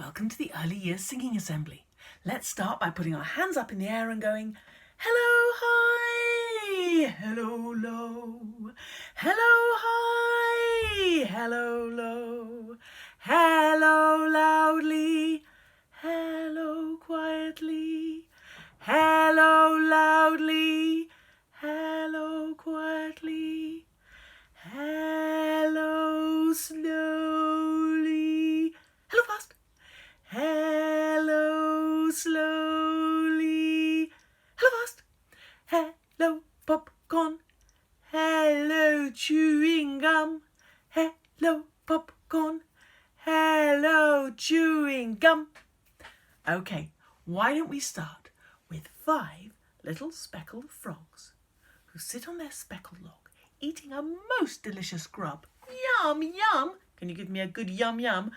Welcome to the Early Years Singing Assembly. Let's start by putting our hands up in the air and going, hello, high, hello, low, hello, high, hello, low, hello, loudly, hello, quietly, hello, loudly, hello, quietly, hello, slowly, hello, fast. Hello, slowly. Hello, fast. Hello, popcorn. Hello, chewing gum. Hello, popcorn. Hello, chewing gum. Okay, why don't we start with 5 little speckled frogs who sit on their speckled log eating a most delicious grub. Yum, yum. Can you give me a good yum, yum?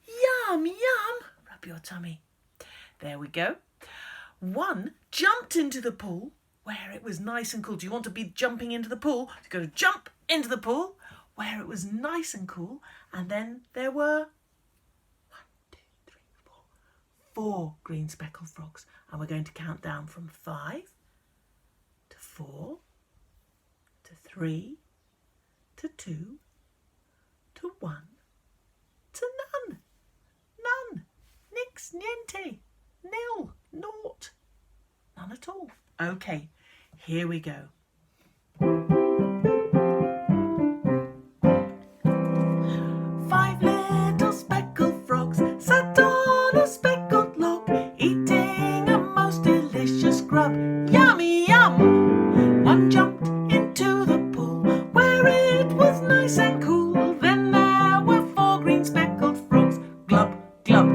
Yum, yum. Rub your tummy. There we go. One jumped into the pool where it was nice and cool. Do you want to be jumping into the pool? You've got to jump into the pool where it was nice and cool. And then there were 4 green speckled frogs. And we're going to count down from 5 to 4 to 3 to 2 to 1 to none. None. Nix, niente, nil, naught. None at all. Okay, here we go. 5 little speckled frogs sat on a speckled log, eating a most delicious grub. Yummy, yum! One jumped into the pool where it was nice and cool. Then there were 4 green speckled frogs. Glub, glub.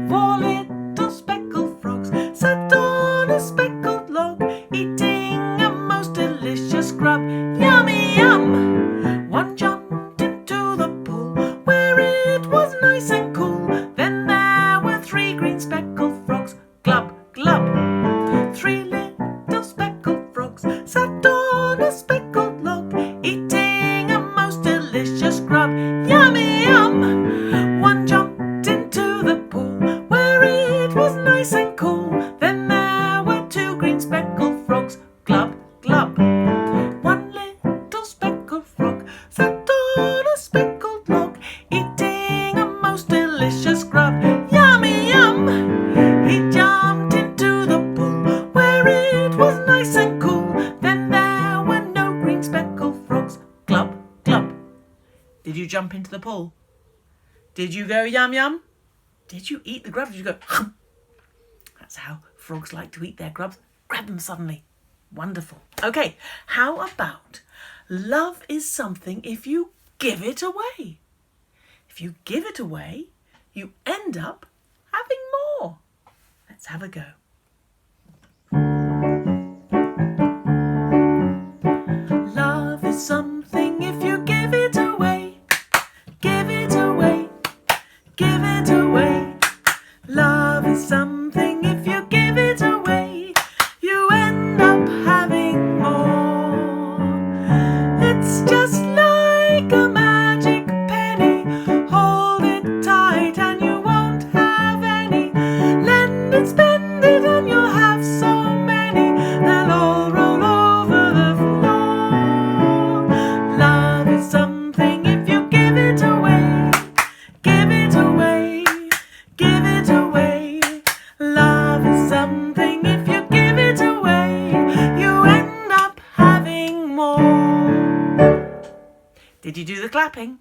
4 little speckled frogs sat on a speckled log, eating a most delicious grub. Yummy, yum! One jumped into the pool where it was nice and cool. Then there were 3 green speckled frogs. Glub, glub. 3 little speckled frogs sat on a speckled log, eating a most delicious grub. Yummy, yum! One jumped into the pool where it was nice and cool. Then there were 2 green speckled frogs. Glub, glub. 1 little speckled frog sat on a speckled log, eating a most delicious grub. Yummy, yum! He jumped into the pool where it was nice and cool. Then there were no green speckled frogs. Glub, glub. Did you jump into the pool? Did you go yum, yum? Did you eat the grub? Did you go hum? That's how frogs like to eat their grubs. Grab them suddenly. Wonderful. Okay, how about love is something if you give it away? If you give it away, you end up having more. Let's have a go. Love is something if you give it away. Give it away. Give it away. Love is something if you give it away, you end up having more. It's just like a magic penny. Hold it tight and you won't have any. Lend it, spend it, and you'll have so many. They'll all roll over the floor. Love is something if you give it away. Give it away. Give it away. Love is something if you give it away, you end up having more. Did you do the clapping?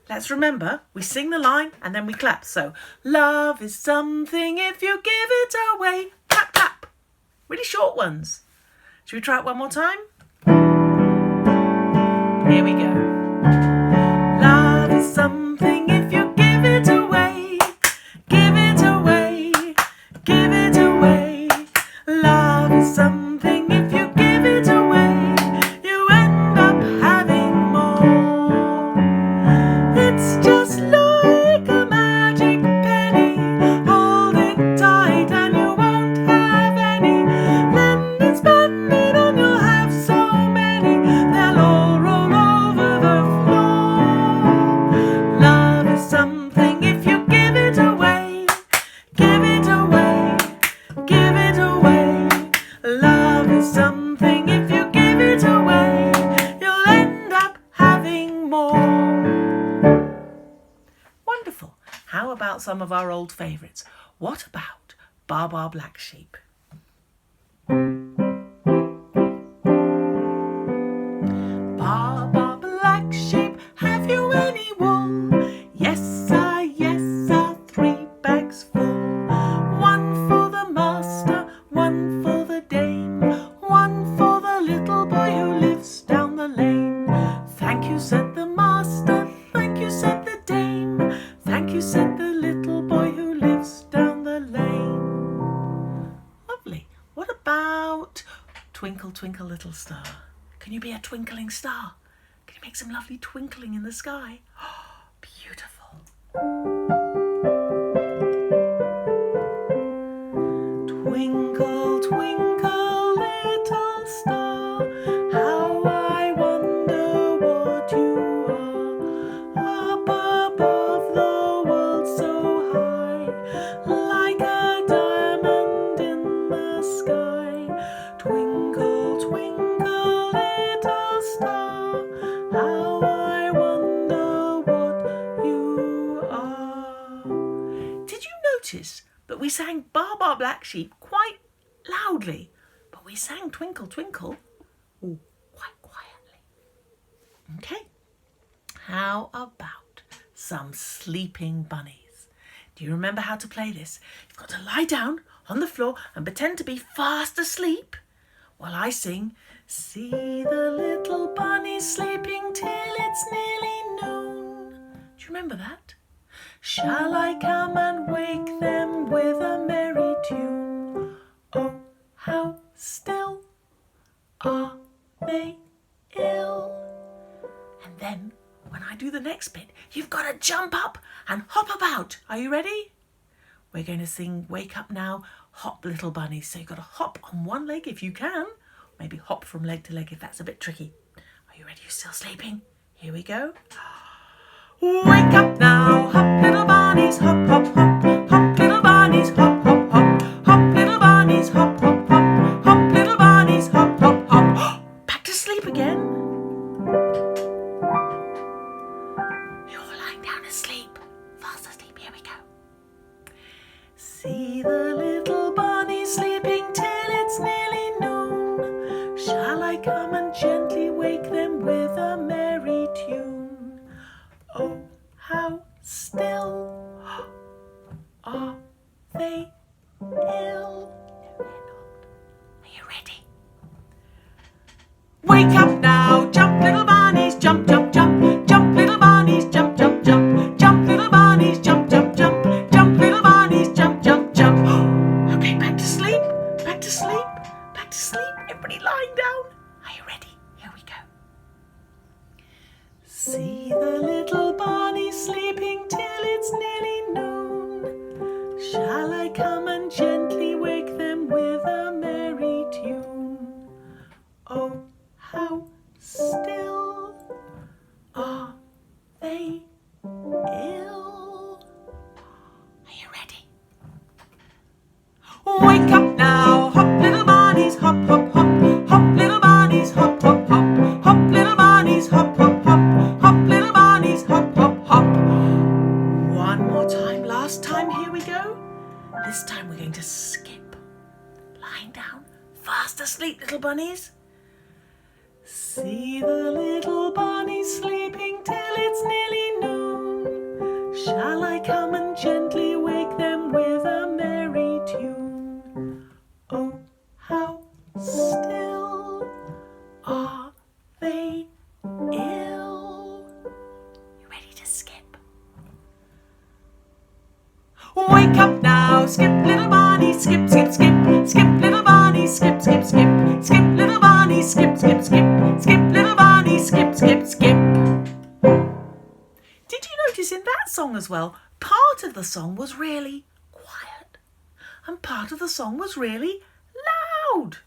Let's remember, we sing the line and then we clap. So, love is something if you give it away. Clap, clap. Really short ones. Should we try it one more time? Here we go. Love is something if you give it away. Give it away. Give it away. Love is something if you give it away, you end up having more. It's just like a magic penny. Hold it tight and you won't have any. Lend it, spend it, and you'll have so many. They'll all roll over How about some of our old favourites? What about Baa Baa Black Sheep? Baa Baa Black Sheep, have you any wool? Yes sir, 3 bags full. 1 for the master, 1 for the dame, 1 for the little boy who lives down the lane. Thank you, said the master, thank you, said the dame, thank you, said the little boy who lives down the lane. Lovely. What about Twinkle, Twinkle, Little Star? Can you be a twinkling star? Can you make some lovely twinkling in the sky? Oh, beautiful. Twinkle, twinkle, little star, how I wonder what you are. Up above the world so high, like a diamond in the sky. Twinkle, twinkle, little star, how I wonder what you are. Did you notice that we sang Baa Baa Black Sheep quite loudly, but we sang Twinkle Twinkle quite quietly? Okay, how about some sleeping bunnies? Do you remember how to play this? You've got to lie down on the floor and pretend to be fast asleep while I sing, see the little bunnies sleeping till it's nearly noon. Do you remember that? Shall I come and wake them with a merry tune? Oh, how still are they ill? And then, when I do the next bit, you've got to jump up and hop about. Are you ready? We're going to sing Wake Up Now, Hop Little Bunnies. So you've got to hop on one leg if you can. Maybe hop from leg to leg if that's a bit tricky. Are you ready? You're still sleeping? Here we go. Wake up now, hop little bunnies, hop, hop, hop, hop little bunnies, hop, hop, hop, hop little bunnies, hop, hop, hop, hop little bunnies, hop, hop, hop. Back to sleep again. You're lying down asleep, fast asleep, here we go. See the little bunnies sleeping till it's nearly noon. Shall I come and gently wake them with a merry tune? Oh, how still are they ill? No, they're not. Are you ready? Wake up now, jump little bunnies, jump, jump, jump, jump little bunnies, jump, jump, jump, jump little bunnies, jump, jump, jump, jump little bunnies, jump, jump, jump. Okay, back to sleep, back to sleep, back to sleep. Everybody lying down. Are you ready? Here we go. See the little bunnies sleeping till it's nearly noon. Shall I come and gently wake them with a merry tune? Oh, how still are they ill? Are you ready? Wake up now, hop little bunnies, hop, hop, hop, hop little bunnies, hop, hop, hop, hop little bunnies, hop, hop, hop, hop little bunnies, hop, hop, hop. One more time, last time, here we go. This time we're going to skip. Lying down, fast asleep, little bunnies. See the little bunnies sleeping till it's nearly noon. Shall I come and gently wake them with a merry tune? Oh, how still are they ill? You ready to skip? Wake up now, skip little bunnies, skip, skip, skip, skip little bunnies, skip, skip, skip, skip little bunnies, skip, skip, skip, skip little bunnies, skip, skip, skip. Did you notice in that song as well, part of the song was really quiet and part of the song was really loud.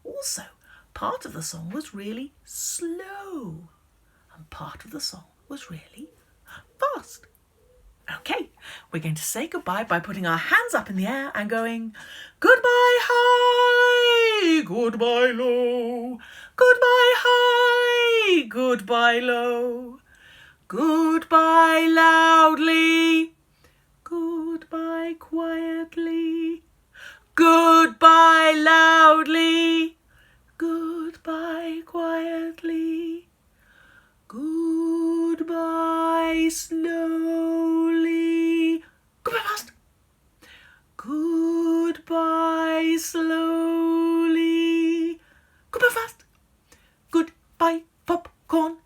Also, part of the song was really slow and part of the song was really fast. Okay, we're going to say goodbye by putting our hands up in the air and going, goodbye high, goodbye low, goodbye high, goodbye low, Goodbye loudly. Goodbye quietly. Goodbye loudly. Goodbye quietly. Goodbye slowly. Goodbye fast. Goodbye slowly. Goodbye fast. Goodbye popcorn.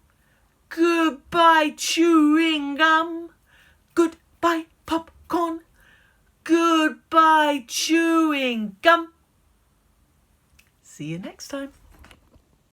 Goodbye chewing gum. Goodbye popcorn. Goodbye chewing gum. See you next time.